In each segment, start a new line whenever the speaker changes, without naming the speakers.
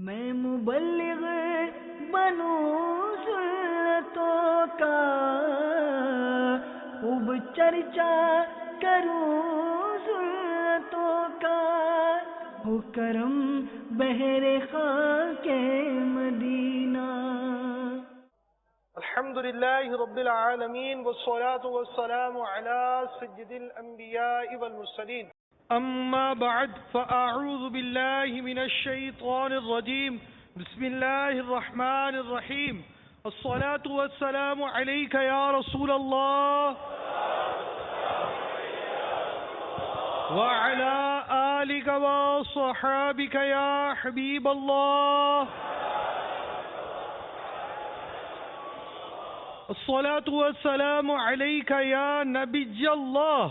میں مبلغ بنوں سنتوں کا، خوب چرچا کروں سنتوں کا، ہو کرم بہر خاک مدینہ۔
الحمد لله رب العالمين والصلاة والسلام على سيد الأنبياء والمرسلين، أما بعد فأعوذ بالله من الشيطان الرجيم، بسم الله الرحمن الرحيم، الصلاة والسلام عليك يا رسول الله وعلى آلك وصحابك يا حبيب الله، الصلاة والسلام عليك يا نبي الله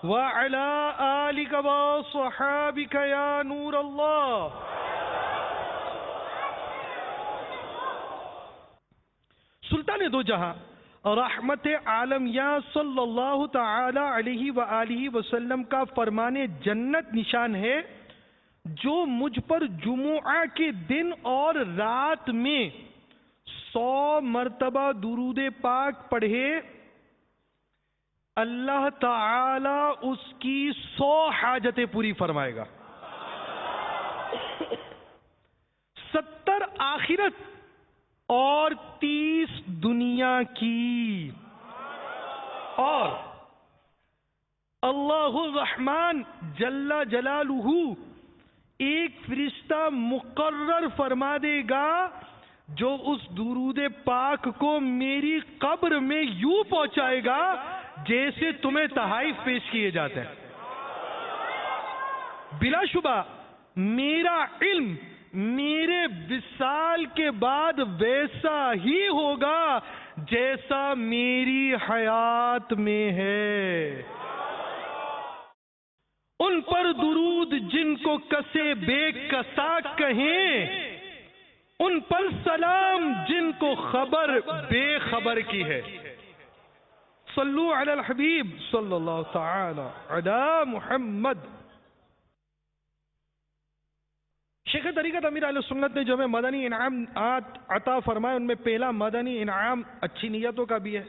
وعلى آلك وصحابك يا نور الله۔ سلطان دو جہاں رحمت عالمیہ صلی اللہ تعالی علیہ وآلہ وسلم کا فرمان جنت نشان ہے، جو مجھ پر جمعہ کے دن اور رات میں 100 مرتبہ درود پاک پڑھے، اللہ تعالی اس کی 100 حاجتیں پوری فرمائے گا، 70 آخرت اور 30 دنیا کی، اور اللہ الرحمن جل جلالہ ایک فرشتہ مقرر فرما دے گا جو اس درود پاک کو میری قبر میں یوں پہنچائے گا جیسے تمہیں تحائف پیش کیے جاتے ہیں۔ بلا شبہ میرا علم میرے وصال کے بعد ویسا ہی ہوگا جیسا میری حیات میں ہے۔ ان پر درود جن کو کسے بے کسا کہیں، ان پر سلام جن کو خبر بے خبر کی ہے۔ صلو علی الحبیب صلی اللہ تعالی علی محمد۔ شیخ طریقت امیر اہل سنت نے جو ہمیں مدنی انعامات عطا فرمائے، ان میں پہلا مدنی انعام اچھی نیتوں کا بھی ہے،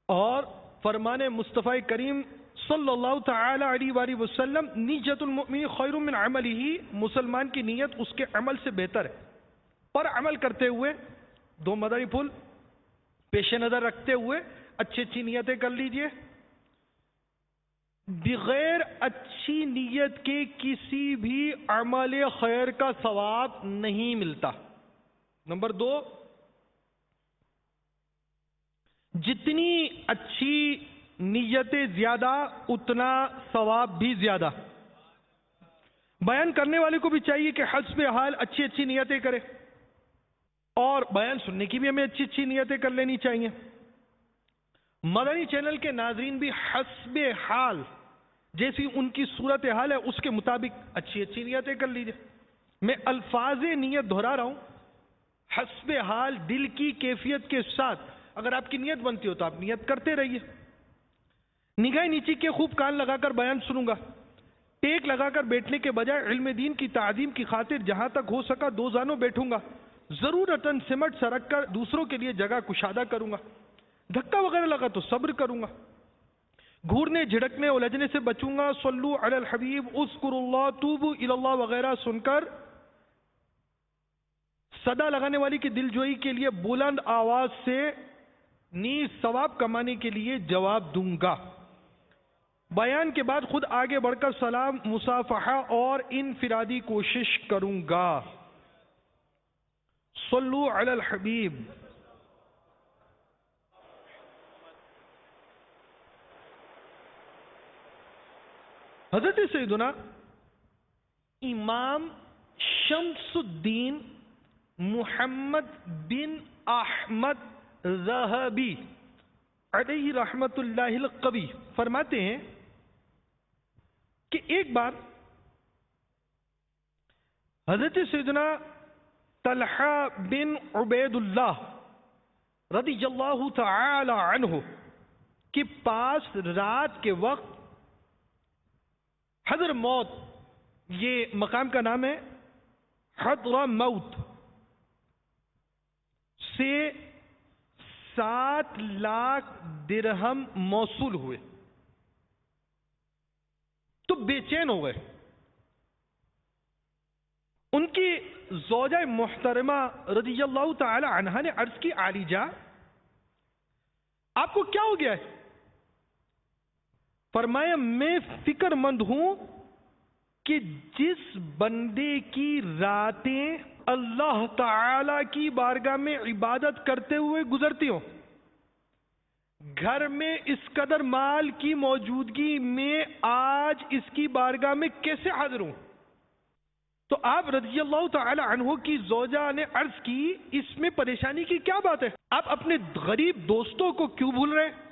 اور فرمان مصطفیٰ کریم صلی اللہ تعالی علیہ وآلہ وسلم نیت المؤمن خیر من عملہ، مسلمان کی نیت اس کے عمل سے بہتر ہے۔ پر عمل کرتے ہوئے 2 مدنی پھول پیش نظر رکھتے ہوئے اچھی نیتیں کر لیجئے۔ بغیر اچھی نیت کے کسی بھی عمل خیر کا ثواب نہیں ملتا۔ نمبر 2، جتنی اچھی نیتیں زیادہ اتنا ثواب بھی زیادہ۔ بیان کرنے والے کو بھی چاہیے کہ حسب حال اچھی نیتیں کرے، اور بیان سننے کی بھی ہمیں اچھی نیتیں کر لینی چاہیے۔ مدنی چینل کے ناظرین بھی حسب حال جیسی ان کی صورت حال ہے اس کے مطابق اچھی نیتیں کر لیجئے۔ میں الفاظ نیت دہرا رہا ہوں، حسب حال دل کی کیفیت کے ساتھ اگر آپ کی نیت بنتی ہو تو آپ نیت کرتے رہیے۔ نگاہ نیچی کے خوب کان لگا کر بیان سنوں گا، ٹیک لگا کر بیٹھنے کے بجائے علم دین کی تعظیم کی خاطر جہاں تک ہو سکا 2 زانوں بیٹھوں گا، ضرورتاً سمٹ سرک کر دوسروں کے لیے جگہ کشادہ کروں گا، دھکا وغیرہ لگا تو صبر کروں گا، گھورنے جھڑکنے الجھنے سے بچوں گا، صلو علی الحبیب اذکروا اللہ توبوا الی اللہ وغیرہ سن کر صدا لگانے والی کی دل جوئی کے لیے بلند آواز سے نیز ثواب کمانے کے لیے جواب دوں گا۔ بیان کے بعد خود آگے بڑھ کر سلام، مصافحہ اور انفرادی کوشش کروں گا۔ صلو علی الحبیب۔ حضرت سیدنا امام شمس الدین محمد بن احمد ذہبی علیہ رحمت اللہ القوی فرماتے ہیں کہ ایک بار حضرت سیدنا طلحہ بن عبید اللہ رضی اللہ تعالی عنہ کے پاس رات کے وقت حضر موت یہ مقام کا نام ہے. حضر موت سے 7 لاکھ درہم موصول ہوئے تو بے چین ہو گئے. ان کی زوجہ محترمہ رضی اللہ تعالی عنہا نے عرض کی عالی جا آپ کو کیا ہو گیا ہے؟ فرمایا میں فکر مند ہوں کہ جس بندے کی راتیں اللہ تعالی کی بارگاہ میں عبادت کرتے ہوئے گزرتی ہوں، گھر میں اس قدر مال کی موجودگی میں آج اس کی بارگاہ میں کیسے حاضر ہوں؟ تو آپ رضی اللہ تعالی عنہ کی زوجہ نے عرض کی اس میں پریشانی کی کیا بات ہے؟ آپ اپنے غریب دوستوں کو کیوں بھول رہے ہیں؟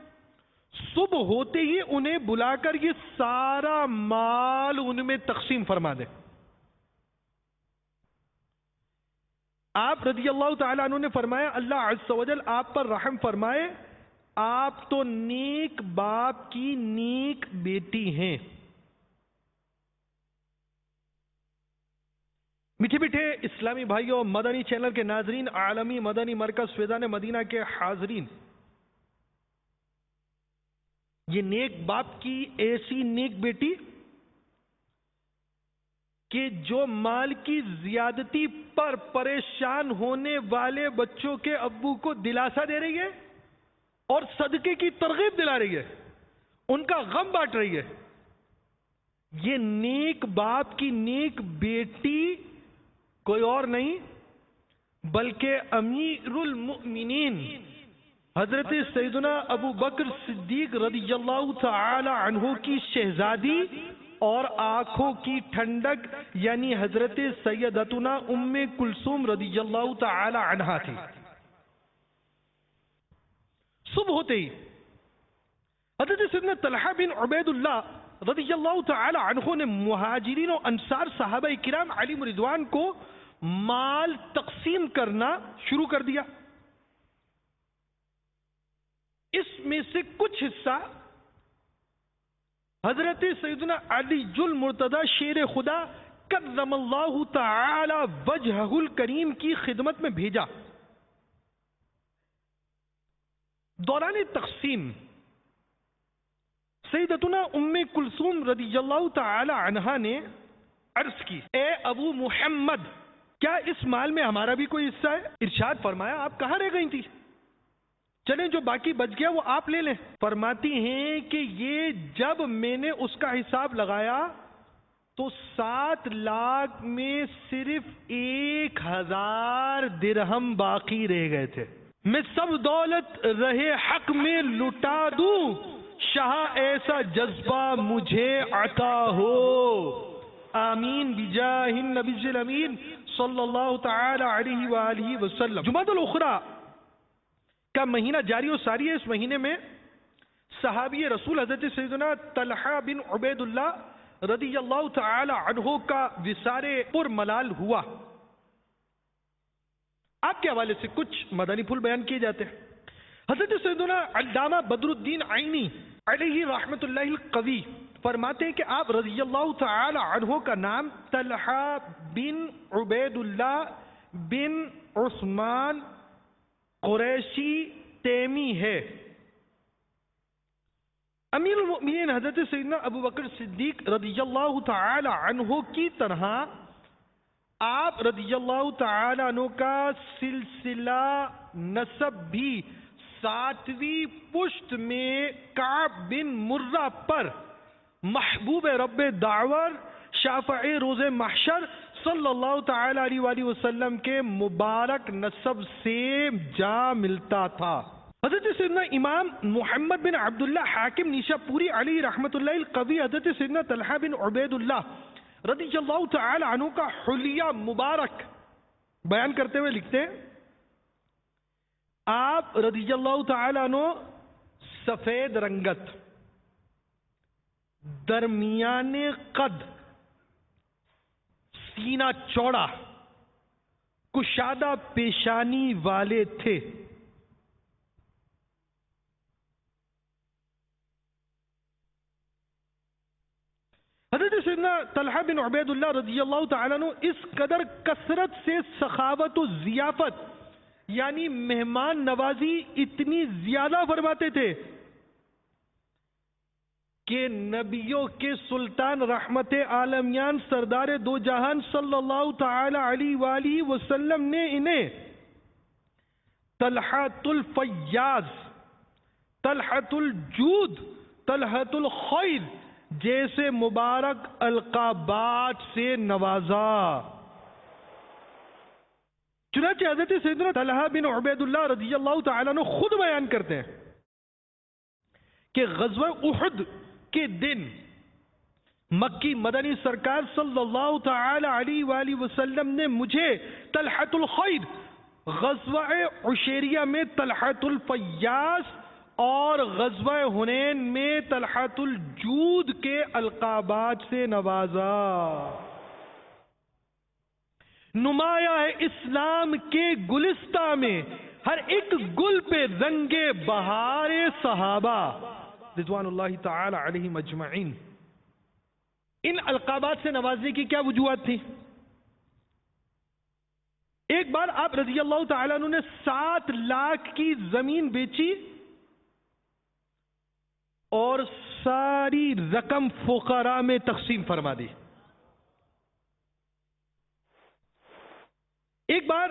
صبح ہوتے ہی انہیں بلا کر یہ سارا مال ان میں تقسیم فرما دیں. آپ رضی اللہ تعالی عنہ نے فرمایا اللہ عز و جل آپ پر رحم فرمائے، آپ تو نیک باپ کی نیک بیٹی ہیں. میٹھے میٹھے اسلامی بھائیوں، مدنی چینل کے ناظرین، عالمی مدنی مرکز فیضان مدینہ کے حاضرین، یہ نیک باپ کی ایسی نیک بیٹی کہ جو مال کی زیادتی پر پریشان ہونے والے بچوں کے ابو کو دلاسا دے رہی ہے اور صدقے کی ترغیب دلا رہی ہے، ان کا غم بانٹ رہی ہے. یہ نیک باپ کی نیک بیٹی کوئی اور نہیں بلکہ امیر المؤمنین حضرت سیدنا ابو بکر صدیق رضی اللہ تعالی عنہ کی شہزادی اور آنکھوں کی ٹھنڈک یعنی حضرت سیدتنا ام کلثوم رضی اللہ تعالی عنہا تھی. صبح ہوتے ہی حضرت سیدنا طلحہ بن عبید اللہ رضی اللہ تعالی عنہ نے مہاجرین و انصار صحابہ کرام علیہم رضوان کو مال تقسیم کرنا شروع کر دیا. اس میں سے کچھ حصہ حضرت سیدنا علی المرتضی شیر خدا کرم اللہ تعالی وجہہ الکریم کی خدمت میں بھیجا. دوران تقسیم سیدتنا ام کلثوم رضی اللہ تعالی عنہا نے عرض کی اے ابو محمد کیا اس مال میں ہمارا بھی کوئی حصہ ہے؟ ارشاد فرمایا آپ کہاں رہ گئی تھی؟ چلیں جو باقی بچ گیا وہ آپ لے لیں. فرماتی ہیں کہ یہ جب میں نے اس کا حساب لگایا تو 7 لاکھ میں صرف 1000 درہم باقی رہ گئے تھے. میں سب دولت رہے حق میں لٹا دوں، شاہ ایسا جذبہ مجھے عطا ہو. آمین بجاہ النبی الامین صلی اللہ تعالی علیہ وآلہ وسلم. جمعۃ الاخری کا مہینہ جاری و ساری ہے. اس مہینے میں صحابی رسول حضرت سیدنا طلحہ بن عبید اللہ رضی اللہ تعالی عنہ کا وصال پر ملال ہوا. آپ کے حوالے سے کچھ مدنی پھول بیان کیے جاتے ہیں. حضرت سیدنا علامہ بدر الدین عینی علیہ رحمت اللہ القوی فرماتے ہیں کہ آپ رضی اللہ تعالی عنہ کا نام طلحہ بن عبید اللہ بن عثمان قریشی تیمی ہے. امیر المؤمنین حضرت سیدنا ابو بکر صدیق رضی اللہ تعالی عنہ کی طرح آپ رضی اللہ تعالی عنہ کا سلسلہ نسب بھی 7ویں پشت میں کعب بن مرہ پر محبوب رب دعور شافع روز محشر صلی اللہ تعالی علیہ وآلہ وسلم کے مبارک نسب سے جا ملتا تھا. حضرت سیدنا امام محمد بن عبداللہ حاکم نیشا پوری علی رحمت اللہ القوی حضرت سیدنا طلحہ بن عبید اللہ رضی اللہ تعالی عنہ کا حلیہ مبارک بیان کرتے ہوئے لکھتے ہیں آپ رضی اللہ تعالی عنہ سفید رنگت، درمیان قد، سینہ چوڑا، کشادہ پیشانی والے تھے. حضرت سیدنا طلحہ بن عبید اللہ رضی اللہ تعالیٰ عنہ اس قدر کثرت سے سخاوت و ضیافت یعنی مہمان نوازی اتنی زیادہ فرماتے تھے کہ نبیوں کے سلطان رحمت عالمیان سردار دو جہان صلی اللہ تعالی علیہ وآلہ وسلم نے انہیں طلحۃ الفیاض، طلحۃ الجود، طلحۃ الخیر جیسے مبارک القابات سے نوازا۔ چنانچہ حضرت سیدنا طلحہ بن عبید اللہ رضی اللہ تعالیٰ عنہ خود بیان کرتے ہیں کہ غزوہ احد کے دن مکی مدنی سرکار صلی اللہ تعالی علیہ وآلہ وسلم نے مجھے طلحۃ الخیر، غزوہ عشیریہ میں طلحۃ الفیاض اور غزوہ حنین میں طلحۃ الجود کے القابات سے نوازا۔ نمایاں ہے اسلام کے گلستہ میں ہر ایک گل پہ رنگ بہار صحابہ رضوان اللہ تعالی علیہم اجمعین۔ ان القابات سے نوازنے کی کیا وجوہات تھی؟ ایک بار آپ رضی اللہ تعالیٰ عنہ نے 7 لاکھ کی زمین بیچی اور ساری رقم فقراء میں تقسیم فرما دی۔ ایک بار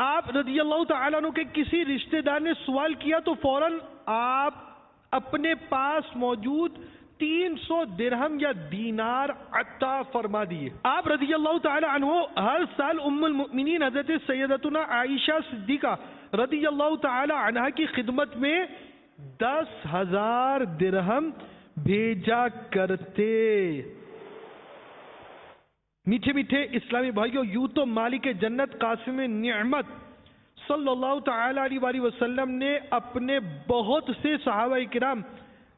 آپ رضی اللہ تعالیٰ عنہ کے کسی رشتہ دار نے سوال کیا تو فوراً آپ اپنے پاس موجود 300 درہم یا دینار عطا فرما دیے۔ آپ رضی اللہ تعالی عنہ ہر سال ام المؤمنین حضرت سیدتنا عائشہ صدیقہ رضی اللہ تعالی عنہ کی خدمت میں 10,000 درہم بھیجا کرتے۔ میٹھے میٹھے اسلامی بھائیوں، یوں تو مالک جنت قاسم نعمت صلی اللہ تعالی علیہ وآلہ وسلم نے اپنے بہت سے صحابہ کرام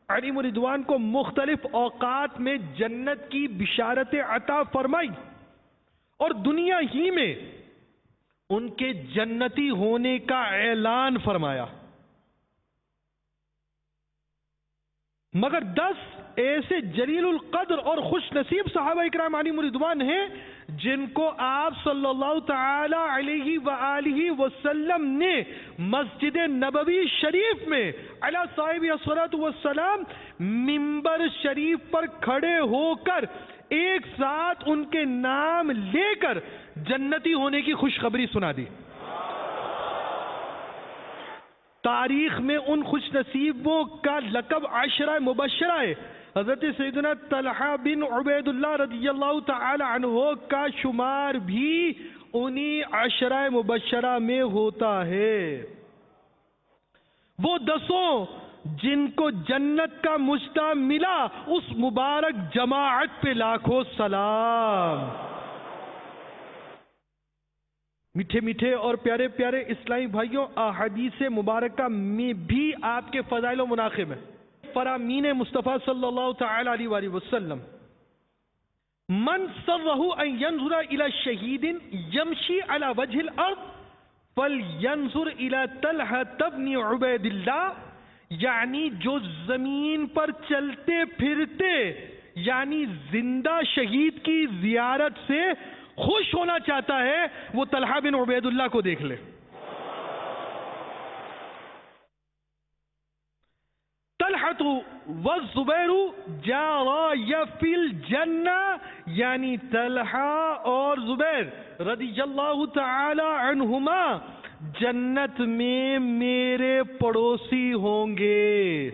علیہم رضوان کو مختلف اوقات میں جنت کی بشارت عطا فرمائی اور دنیا ہی میں ان کے جنتی ہونے کا اعلان فرمایا، مگر 10 ایسے جلیل القدر اور خوش نصیب صحابہ اکرام علیہم رضوان ہیں جن کو آپ صلی اللہ تعالی علیہ وآلہ وسلم نے مسجد نبوی شریف میں علی صاحب الصلاۃ والسلام منبر شریف پر کھڑے ہو کر ایک ساتھ ان کے نام لے کر جنتی ہونے کی خوشخبری سنا دی۔ تاریخ میں ان خوش نصیبوں کا لقب عشرہ مبشرہ ہے۔ حضرت سیدنا طلحہ بن عبید اللہ رضی اللہ تعالی عنہ کا شمار بھی انہی عشرہ مبشرہ میں ہوتا ہے۔ وہ 10 جن کو جنت کا مژدہ ملا، اس مبارک جماعت پہ لاکھوں سلام۔ میٹھے میٹھے اور پیارے پیارے اسلامی بھائیوں، احادیث مبارکہ میں بھی آپ کے فضائل و مناقب ہیں۔ فرامین مصطفیٰ صلی اللہ تعالی علیہ وآلہ وسلم، من سرہ ان ینظر الی شہید یمشی علی وجہ الارض فلینظر الی طلحہ بن عبید اللہ، یعنی جو زمین پر چلتے پھرتے یعنی زندہ شہید کی زیارت سے خوش ہونا چاہتا ہے وہ طلحہ بن عبید اللہ کو دیکھ لے۔ طلحۃ والزبیر جارای فی الجنہ، یعنی طلحہ اور زبیر رضی اللہ تعالی عنہما جنت میں میرے پڑوسی ہوں گے۔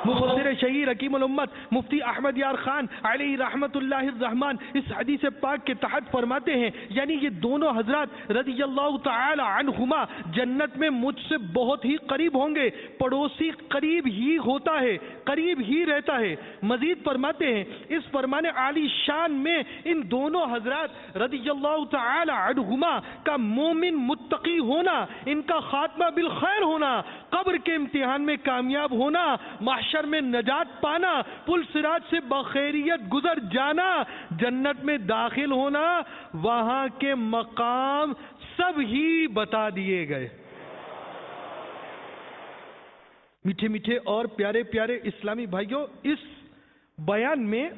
مفسر شہیر حکیم الامت مفتی احمد یار خان علیہ رحمت اللہ الرحمن اس حدیث پاک کے تحت فرماتے ہیں، یعنی یہ دونوں حضرات رضی اللہ تعالی عنہما جنت میں مجھ سے بہت ہی قریب ہوں گے۔ پڑوسی قریب ہی ہوتا ہے، قریب ہی رہتا ہے۔ مزید فرماتے ہیں، اس فرمان عالی شان میں ان دونوں حضرات رضی اللہ تعالی عنہما کا مومن متقی ہونا، ان کا خاتمہ بالخیر ہونا، قبر کے امتحان میں کامیاب ہونا، محشر میں نجات پانا، پل صراط سے بخیریت گزر جانا، جنت میں داخل ہونا، وہاں کے مقام سب ہی بتا دیے گئے۔ میٹھے میٹھے اور پیارے پیارے اسلامی بھائیوں، اس بیان میں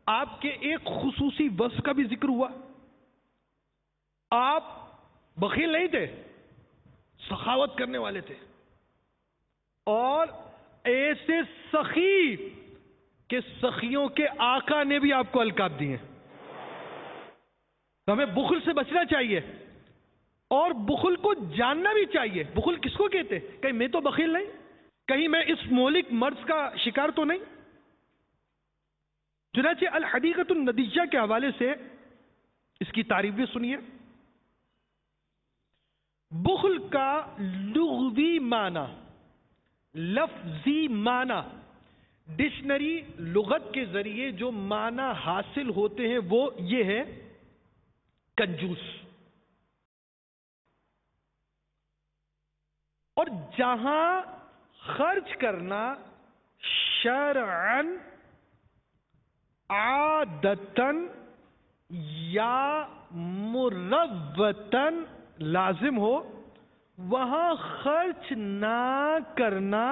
آپ کے ایک خصوصی وصف کا بھی ذکر ہوا. آپ بخیل نہیں تھے، سخاوت کرنے والے تھے، اور ایسے سخی کہ سخیوں کے آقا نے بھی آپ کو القاب دیے. تو ہمیں بخل سے بچنا چاہیے اور بخل کو جاننا بھی چاہیے. بخل کس کو کہتے؟ کہیں میں تو بخیل نہیں، کہیں میں اس مہلک مرض کا شکار تو نہیں. چنانچہ الحدیقۃ الندیہ کے حوالے سے اس کی تعریف بھی سنیے. بخل کا لغوی معنی، لفظی معنی، ڈکشنری لغت کے ذریعے جو معنی حاصل ہوتے ہیں وہ یہ ہے: کنجوس. اور جہاں خرچ کرنا شرعاً، عادتاً یا مروتاً لازم ہو، وہاں خرچ نہ کرنا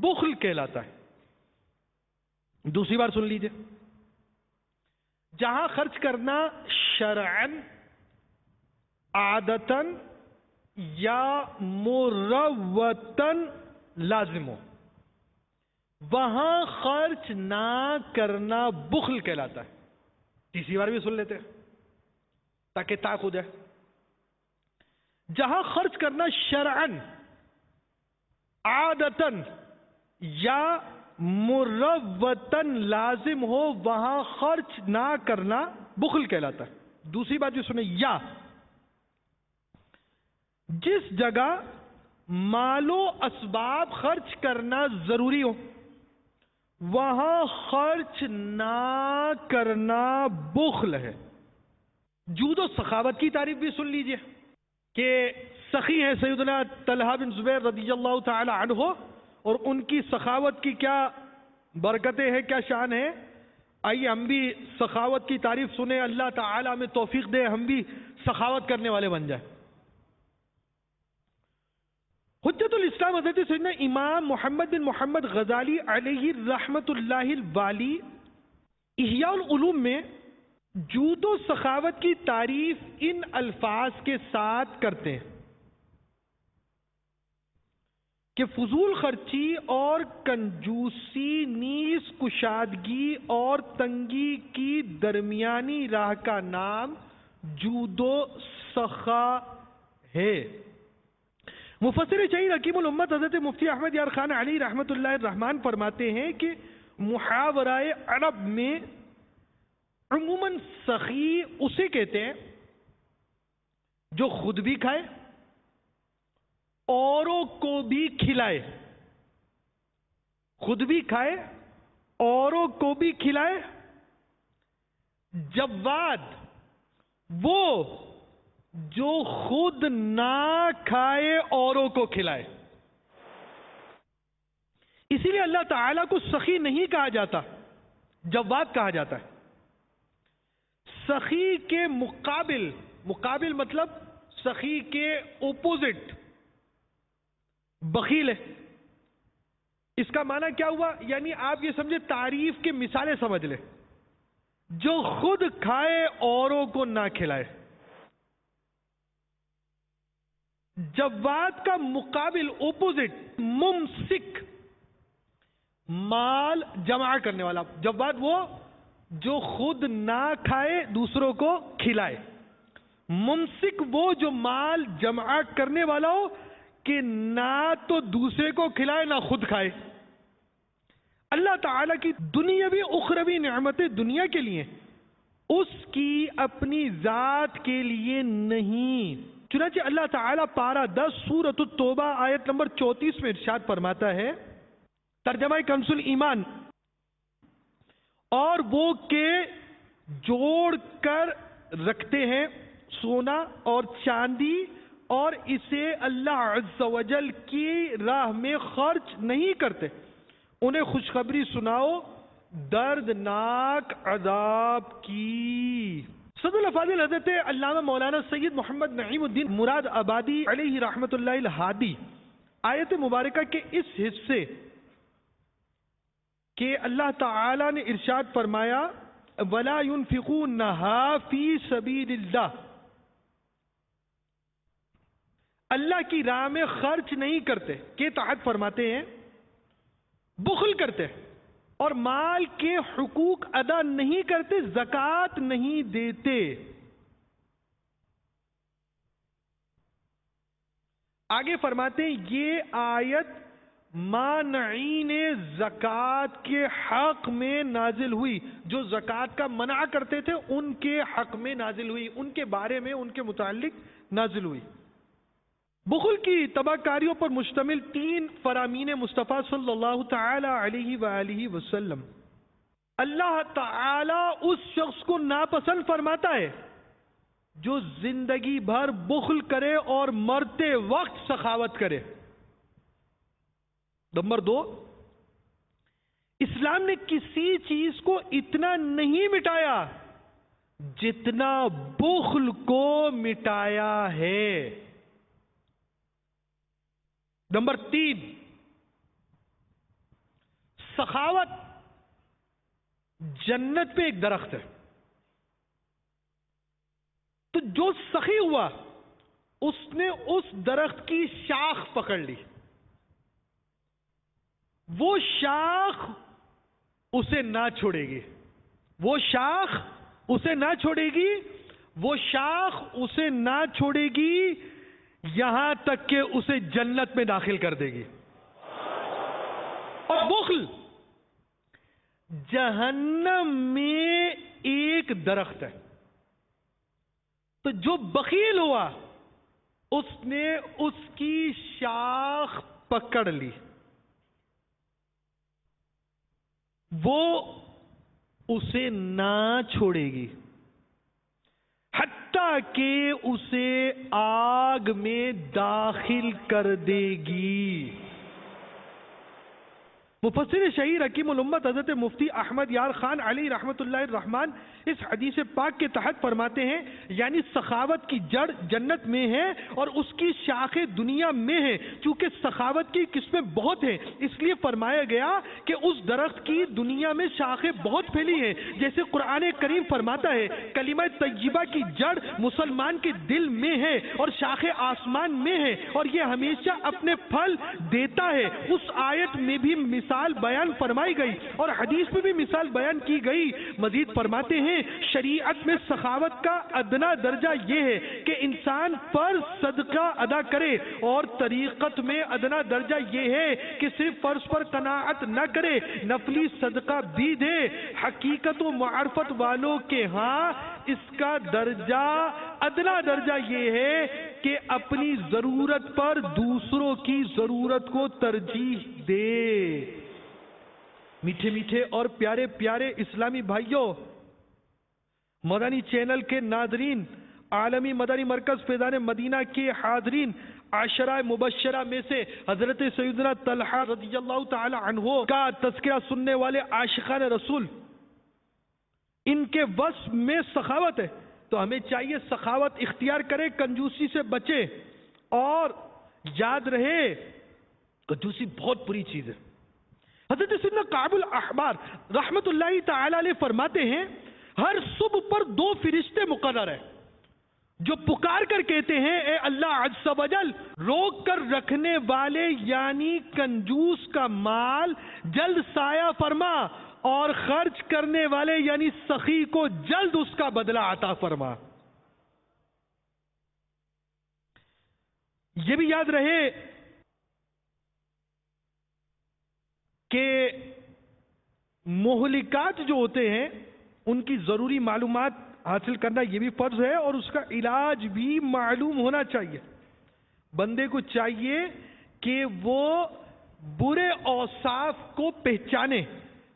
بخل کہلاتا ہے. دوسری بار سن لیجئے. جہاں خرچ کرنا شرعاً، عادتاً یا مروتاً لازم ہو، وہاں خرچ نہ کرنا بخل کہلاتا ہے. تیسری بار بھی سن لیتے ہیں تاکہ طاق ہو جائے. جہاں خرچ کرنا شرعاً، عادتاً یا مروتاً لازم ہو، وہاں خرچ نہ کرنا بخل کہلاتا ہے. دوسری بات جو سنیں، یا جس جگہ مال و اسباب خرچ کرنا ضروری ہو، وہاں خرچ نہ کرنا بخل ہے. جود و سخاوت کی تعریف بھی سن لیجئے کہ سخی ہیں سیدنا طلحہ بن زبیر رضی اللہ تعالی عنہ، اور ان کی سخاوت کی کیا برکتیں ہیں، کیا شان ہے. آئیے ہم بھی سخاوت کی تعریف سنیں. اللہ تعالی ہمیں توفیق دے، ہم بھی سخاوت کرنے والے بن جائیں. حجت الاسلام حضرت سیدنا امام محمد بن محمد غزالی علیہ رحمت اللہ الوالی احیاء العلوم میں جود و سخاوت کی تعریف ان الفاظ کے ساتھ کرتے ہیں کہ فضول خرچی اور کنجوسی نیز کشادگی اور تنگی کی درمیانی راہ کا نام جود و سخا ہے. مفسر شہید حکیم الامت حضرت مفتی احمد یار خان علی رحمت اللہ الرحمن فرماتے ہیں کہ محاورہ عرب میں عموماً سخی اسے کہتے ہیں جو خود بھی کھائے، اوروں کو بھی کھلائے. خود بھی کھائے، اوروں کو بھی کھلائے. جواد وہ جو خود نہ کھائے اوروں کو کھلائے. اسی لیے اللہ تعالیٰ کو سخی نہیں کہا جاتا، جواد کہا جاتا ہے. سخی کے مقابل مطلب سخی کے اپوزٹ بخیل ہے. اس کا معنی کیا ہوا؟ یعنی آپ یہ سمجھے، تعریف کے مثالیں سمجھ لیں. جو خود کھائے اوروں کو نہ کھلائے. جواد کا مقابل اپوزٹ ممسک، مال جمع کرنے والا. جواد وہ جو خود نہ کھائے دوسروں کو کھلائے. ممسک وہ جو مال جمع کرنے والا ہو کہ نہ تو دوسرے کو کھلائے نہ خود کھائے. اللہ تعالیٰ کی دنیاوی اخروی نعمتیں دنیا کے لیے، اس کی اپنی ذات کے لیے نہیں. چنانچہ اللہ تعالیٰ پارہ 10 سورۃ التوبہ آیت نمبر 34 میں ارشاد فرماتا ہے، ترجمہ کنز الایمان، اور وہ کہ جوڑ کر رکھتے ہیں سونا اور چاندی اور اسے اللہ عز و جل کی راہ میں خرچ نہیں کرتے، انہیں خوشخبری سناؤ دردناک عذاب کی. صدر الافاضل حضرت علامہ مولانا سید محمد نعیم الدین مراد آبادی علیہ رحمت اللہ الہادی آیت مبارکہ کے اس حصے کہ اللہ تعالی نے ارشاد فرمایا وَلَا يُنْفِقُونَهَا فِي سَبِيلِ اللَّهِ، اللہ کی راہ میں خرچ نہیں کرتے کے تحت فرماتے ہیں بخل کرتے اور مال کے حقوق ادا نہیں کرتے، زکوٰۃ نہیں دیتے۔ آگے فرماتے ہیں یہ آیت مانعین زکوٰۃ کے حق میں نازل ہوئی، جو زکوٰۃ کا منع کرتے تھے ان کے حق میں نازل ہوئی، ان کے بارے میں، ان کے متعلق نازل ہوئی۔ بخل کی تباہ کاریوں پر مشتمل 3 فرامین مصطفیٰ صلی اللہ تعالی علیہ وآلہ وسلم۔ اللہ تعالی اس شخص کو ناپسند فرماتا ہے جو زندگی بھر بخل کرے اور مرتے وقت سخاوت کرے۔ نمبر 2، اسلام نے کسی چیز کو اتنا نہیں مٹایا جتنا بخل کو مٹایا ہے۔ نمبر 3، سخاوت جنت پہ ایک درخت ہے، تو جو سخی ہوا اس نے اس درخت کی شاخ پکڑ لی، وہ شاخ اسے نہ چھوڑے گی، وہ شاخ اسے نہ چھوڑے گی، وہ شاخ اسے نہ چھوڑے گی یہاں تک کہ اسے جنت میں داخل کر دے گی۔ اور بخل جہنم میں ایک درخت ہے، تو جو بخیل ہوا اس نے اس کی شاخ پکڑ لی، وہ اسے نہ چھوڑے گی حتیٰ کہ اسے آگ میں داخل کر دے گی۔ مفسر شہیر حکیم الامت حضرت مفتی احمد یار خان علی رحمت اللہ الرحمن اس حدیث پاک کے تحت فرماتے ہیں، یعنی سخاوت کی جڑ جنت میں ہے اور اس کی شاخیں دنیا میں ہیں۔ چونکہ سخاوت کی قسمیں بہت ہیں اس لیے فرمایا گیا کہ اس درخت کی دنیا میں شاخیں بہت پھیلی ہیں۔ جیسے قرآن کریم فرماتا ہے کلمہ طیبہ کی جڑ مسلمان کے دل میں ہے اور شاخیں آسمان میں ہیں اور یہ ہمیشہ اپنے پھل دیتا ہے۔ اس آیت میں بھی مثال بیان فرمائی گئی اور حدیث میں بھی مثال بیان کی گئی۔ مزید فرماتے ہیں شریعت میں سخاوت کا ادنا درجہ یہ ہے کہ انسان فرض صدقہ ادا کرے، اور طریقت میں ادنا درجہ یہ ہے کہ صرف فرض پر قناعت نہ کرے، نفلی صدقہ بھی دے۔ حقیقت و معرفت والوں کے ہاں اس کا درجہ ادنا درجہ یہ ہے کہ اپنی ضرورت پر دوسروں کی ضرورت کو ترجیح دے۔ میٹھے میٹھے اور پیارے پیارے اسلامی بھائیوں، مدنی چینل کے ناظرین، عالمی مدنی مرکز فیضان مدینہ کے حاضرین، عشرہ مبشرہ میں سے حضرت سیدنا طلحہ رضی اللہ تعالی عنہ کا تذکرہ سننے والے عاشقان رسول، ان کے وصف میں سخاوت ہے، تو ہمیں چاہیے سخاوت اختیار کرے، کنجوسی سے بچے، اور یاد رہے کنجوسی بہت بری چیز ہے۔ حضرت سیدنا کعب الاحبار رحمت اللہ تعالی علیہ فرماتے ہیں ہر صبح پر 2 فرشتے مقرر ہیں جو پکار کر کہتے ہیں اے اللہ عز و جل، روک کر رکھنے والے یعنی کنجوس کا مال جلد سایہ فرما، اور خرچ کرنے والے یعنی سخی کو جلد اس کا بدلہ عطا فرما۔ یہ بھی یاد رہے کہ مہلکات جو ہوتے ہیں ان کی ضروری معلومات حاصل کرنا یہ بھی فرض ہے، اور اس کا علاج بھی معلوم ہونا چاہیے۔ بندے کو چاہیے کہ وہ برے اوصاف کو پہچانے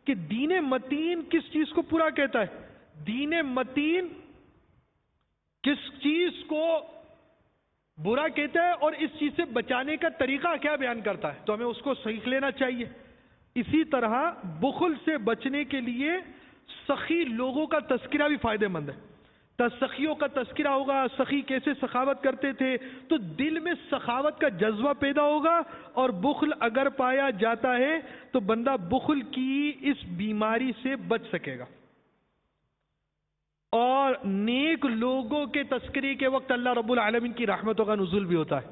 کہ دین متین کس چیز کو پورا کہتا ہے، دین متین کس چیز کو برا کہتا ہے اور اس چیز سے بچانے کا طریقہ کیا بیان کرتا ہے، تو ہمیں اس کو سیکھ لینا چاہیے۔ اسی طرح بخل سے بچنے کے لیے سخی لوگوں کا تذکرہ بھی فائدہ مند ہے۔ سخیوں کا تذکرہ ہوگا، سخی کیسے سخاوت کرتے تھے، تو دل میں سخاوت کا جذبہ پیدا ہوگا، اور بخل اگر پایا جاتا ہے تو بندہ بخل کی اس بیماری سے بچ سکے گا۔ اور نیک لوگوں کے تذکرے کے وقت اللہ رب العالمین کی رحمتوں کا نزول بھی ہوتا ہے.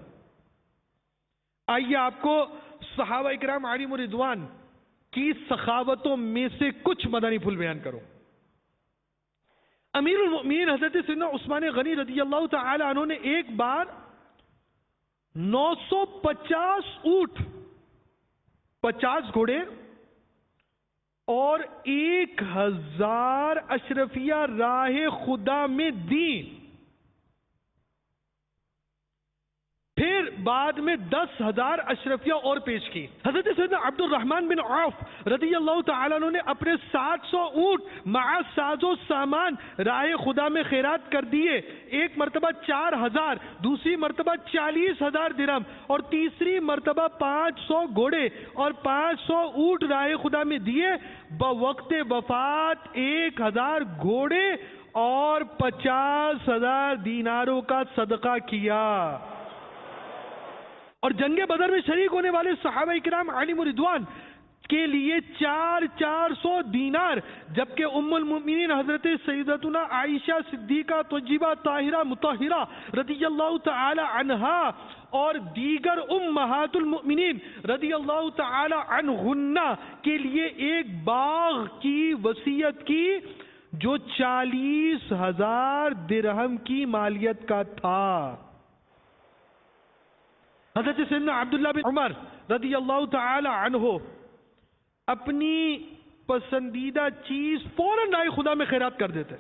آئیے آپ کو صحابہ اکرام علیہم رضوان کی سخاوتوں میں سے کچھ مدنی پھول بیان کروں. امیر المؤمنین حضرت سیدنا عثمان غنی رضی اللہ تعالی عنہ نے ایک بار 950 اونٹ، 50 گھوڑے اور 1000 اشرفیہ راہ خدا میں دی. پھر بعد میں 10,000 اشرفیہ اور پیش کی. حضرت سیدنا عبد الرحمن بن عوف رضی اللہ تعالیٰ عنہ نے اپنے 700 اونٹ مع ساز و سامان راہ خدا میں خیرات کر دیے. ایک مرتبہ 4,000، دوسری مرتبہ 40,000 درہم اور تیسری مرتبہ 500 گھوڑے اور 500 اونٹ راہ خدا میں دیے. بوقت وفات 1,000 گھوڑے اور 50,000 دیناروں کا صدقہ کیا. اور جنگ بدر میں شریک ہونے والے صحابہ اکرام علیہم رضوان کے لیے 400 دینار، جبکہ ام المؤمنین حضرت سیدتنا عائشہ صدیقہ طیبہ طاہرہ مطہرہ رضی اللہ تعالی عنہا اور دیگر امہات المؤمنین رضی اللہ تعالی عنہن کے لیے ایک باغ کی وصیت کی جو 40,000 درہم کی مالیت کا تھا. حضرت سیدنا عبداللہ بن عمر رضی اللہ تعالی عنہ اپنی پسندیدہ چیز فوراً راہ خدا میں خیرات کر دیتے.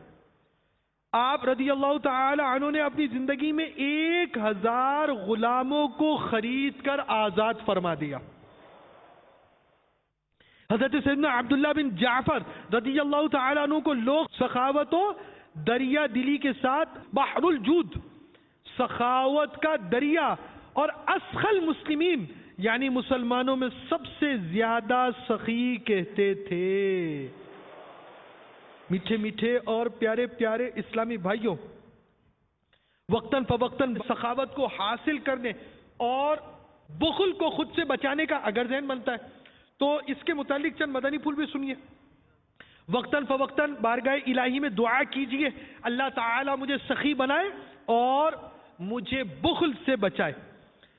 آپ رضی اللہ تعالی عنہ نے اپنی زندگی میں 1,000 غلاموں کو خرید کر آزاد فرما دیا. حضرت سیدنا عبداللہ بن جعفر رضی اللہ تعالی عنہ کو لوگ سخاوت و دریا دلی کے ساتھ بحر الجود، سخاوت کا دریا، اور اسخل مسلمین یعنی مسلمانوں میں سب سے زیادہ سخی کہتے تھے. میٹھے میٹھے اور پیارے پیارے اسلامی بھائیوں، وقتاً فوقتاً سخاوت کو حاصل کرنے اور بخل کو خود سے بچانے کا اگر ذہن بنتا ہے تو اس کے متعلق چند مدنی پھول بھی سنیے. وقتاً فوقتاً بارگاہ الہی میں دعا کیجئے اللہ تعالی مجھے سخی بنائے اور مجھے بخل سے بچائے.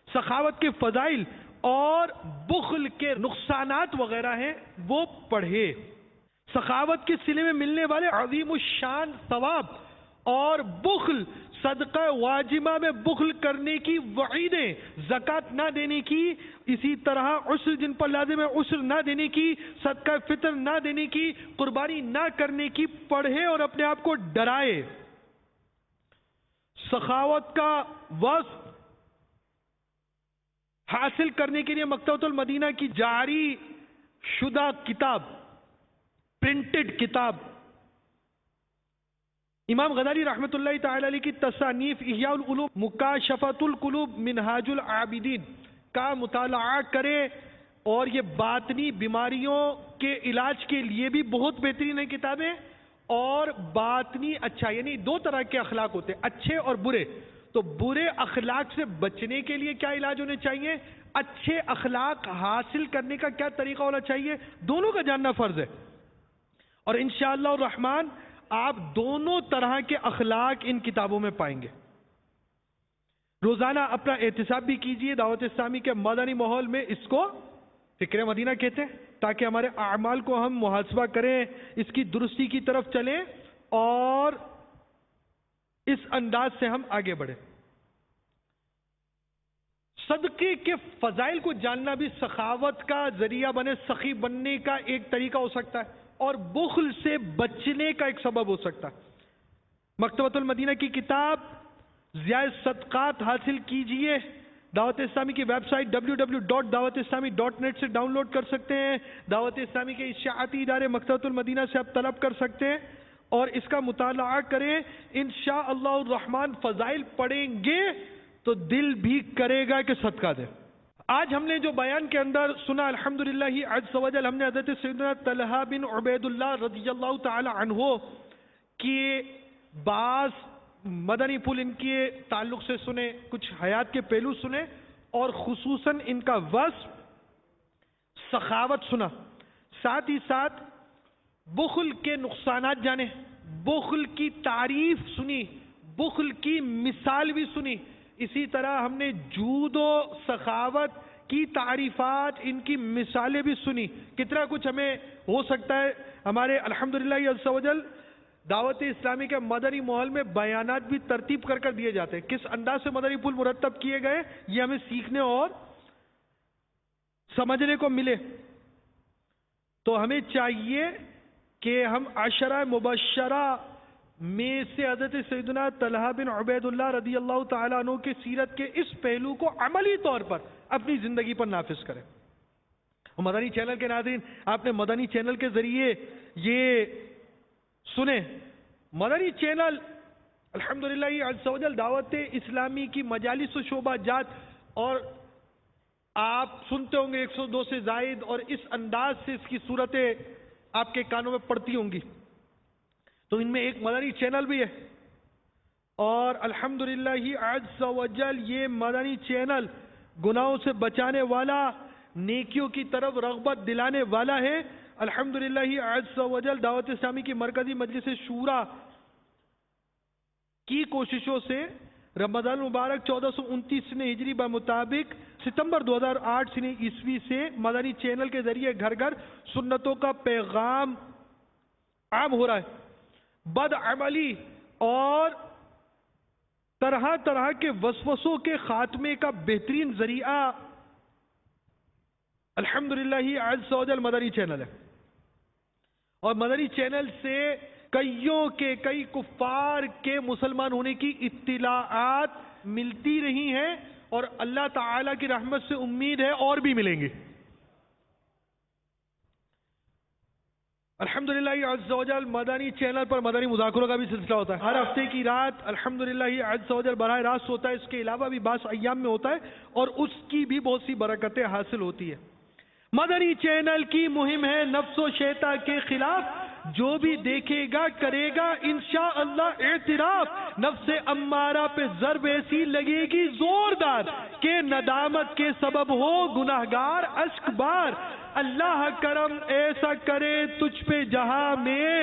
سخاوت کے فضائل اور بخل کے نقصانات وغیرہ ہیں وہ پڑھے. سخاوت کے صلے میں ملنے والے عظیم الشان ثواب اور بخل، صدقہ واجبہ میں بخل کرنے کی وعیدیں، زکوٰۃ نہ دینے کی، اسی طرح عشر جن پر لازم ہے عشر نہ دینے کی، صدقہ فطر نہ دینے کی، قربانی نہ کرنے کی پڑھے اور اپنے آپ کو ڈرائے. سخاوت کا وصف حاصل کرنے کے لیے مکتبۃ المدینہ کی جاری شدہ کتاب، پرنٹڈ کتاب، امام غزالی رحمۃ اللہ تعالی علیہ کی تصانیف احیاء العلوم، مکاشفۃ القلوب، منہاج العابدین کا مطالعہ کرے. اور یہ باطنی بیماریوں کے علاج کے لیے بھی بہت بہترین ہے کتابیں. اور باطنی اچھا یعنی دو طرح کے اخلاق ہوتے ہیں، اچھے اور برے. تو برے اخلاق سے بچنے کے لیے کیا علاج ہونے چاہیے، اچھے اخلاق حاصل کرنے کا کیا طریقہ ہونا چاہیے، دونوں کا جاننا فرض ہے. اور انشاءاللہ الرحمن آپ دونوں طرح کے اخلاق ان کتابوں میں پائیں گے. روزانہ اپنا احتساب بھی کیجئے. دعوت اسلامی کے مدنی ماحول میں اس کو فکر مدینہ کہتے ہیں، تاکہ ہمارے اعمال کو ہم محاسبہ کریں، اس کی درستی کی طرف چلیں اور اس انداز سے ہم آگے بڑھیں. صدقے کے فضائل کو جاننا بھی سخاوت کا ذریعہ بنے، سخی بننے کا ایک طریقہ ہو سکتا ہے اور بخل سے بچنے کا ایک سبب ہو سکتا ہے. مکتبۃ المدینہ کی کتاب ضیاء صدقات حاصل کیجئے. دعوت اسلامی کی ویب سائٹ www.dawatislami.net سے ڈاؤن لوڈ کر سکتے ہیں. دعوت اسلامی کے اشاعتی ادارے مکتبۃ المدینہ سے آپ طلب کر سکتے ہیں اور اس کا مطالعہ کریں. انشاءاللہ الرحمن فضائل پڑھیں گے تو دل بھی کرے گا کہ صدقہ دے. آج ہم نے جو بیان کے اندر سنا الحمدللہ عز و جل، ہم نے حضرت سیدنا طلحہ بن عبید اللہ رضی اللہ تعالی عنہ کی بعض مدنی پھول ان کے تعلق سے سنے، کچھ حیات کے پہلو سنے اور خصوصاً ان کا وصف سخاوت سنا. ساتھ ہی ساتھ بخل کے نقصانات جانے، بخل کی تعریف سنی، بخل کی مثال بھی سنی، اسی طرح ہم نے جود و سخاوت کی تعریفات، ان کی مثالیں بھی سنی. کتنا کچھ ہمیں ہو سکتا ہے. ہمارے الحمدللہ عز و جل دعوت اسلامی کے مدنی ماحول میں بیانات بھی ترتیب کر کر دیے جاتے ہیں. کس انداز سے مدنی پھول مرتب کیے گئے یہ ہمیں سیکھنے اور سمجھنے کو ملے. تو ہمیں چاہیے کہ ہم عشرہ مبشرہ میں سے حضرت سیدنا طلحہ بن عبید اللہ رضی اللہ تعالیٰ عنہ کے سیرت کے اس پہلو کو عملی طور پر اپنی زندگی پر نافذ کریں. مدنی چینل کے ناظرین، آپ نے مدنی چینل کے ذریعے یہ سنیں. مدنی چینل الحمدللہ عز و جل دعوت اسلامی کی مجالس و شعبہ جات، اور آپ سنتے ہوں گے 102 سے زائد، اور اس انداز سے اس کی صورتیں آپ کے کانوں میں پڑتی ہوں گی. تو ان میں ایک مدنی چینل بھی ہے، اور الحمدللہ عز و جل یہ مدنی چینل گناہوں سے بچانے والا، نیکیوں کی طرف رغبت دلانے والا ہے. الحمدللہ عز و جل دعوت اسلامی کی مرکزی مجلس شورا کی کوششوں سے رمضان مبارک 1429 ہجری بمطابق ستمبر 2008 عیسوی سے مدنی چینل کے ذریعے گھر گھر سنتوں کا پیغام عام ہو رہا ہے. بد عملی اور طرح طرح کے وسوسوں کے خاتمے کا بہترین ذریعہ الحمدللہ عز و جل مدنی چینل ہے. اور مدنی چینل سے کئی کفار کے مسلمان ہونے کی اطلاعات ملتی رہی ہیں، اور اللہ تعالی کی رحمت سے امید ہے اور بھی ملیں گے. الحمدللہ عز و جل مدنی چینل پر مدنی مذاکروں کا بھی سلسلہ ہوتا ہے. ہر ہفتے کی رات الحمدللہ عز و جل براہ راست ہوتا ہے. اس کے علاوہ بھی بعض ایام میں ہوتا ہے، اور اس کی بھی بہت سی برکتیں حاصل ہوتی ہے. مدنی چینل کی مہم ہے نفس و شیطان کے خلاف. جو بھی دیکھے گا کرے گا انشاءاللہ اعتراف. نفس امارہ پہ ضرب ایسی لگے گی زوردار کہ ندامت کے سبب ہو گناہگار اشک بار. اللہ کرم ایسا کرے تجھ پہ جہاں میں،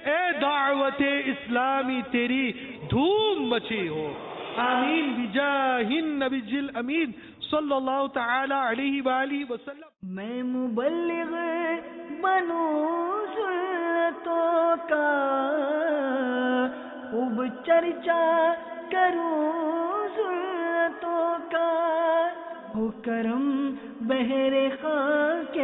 اے دعوت اسلامی تیری دھوم مچی ہو. آمین بجاہ النبی الامین صلی اللہ تعالی علیہ وآلہ وسلم.
میں مبلغ بنوں سنتوں کا، خوب چرچا کروں سنتوں کا. ہو کرم بہر خاک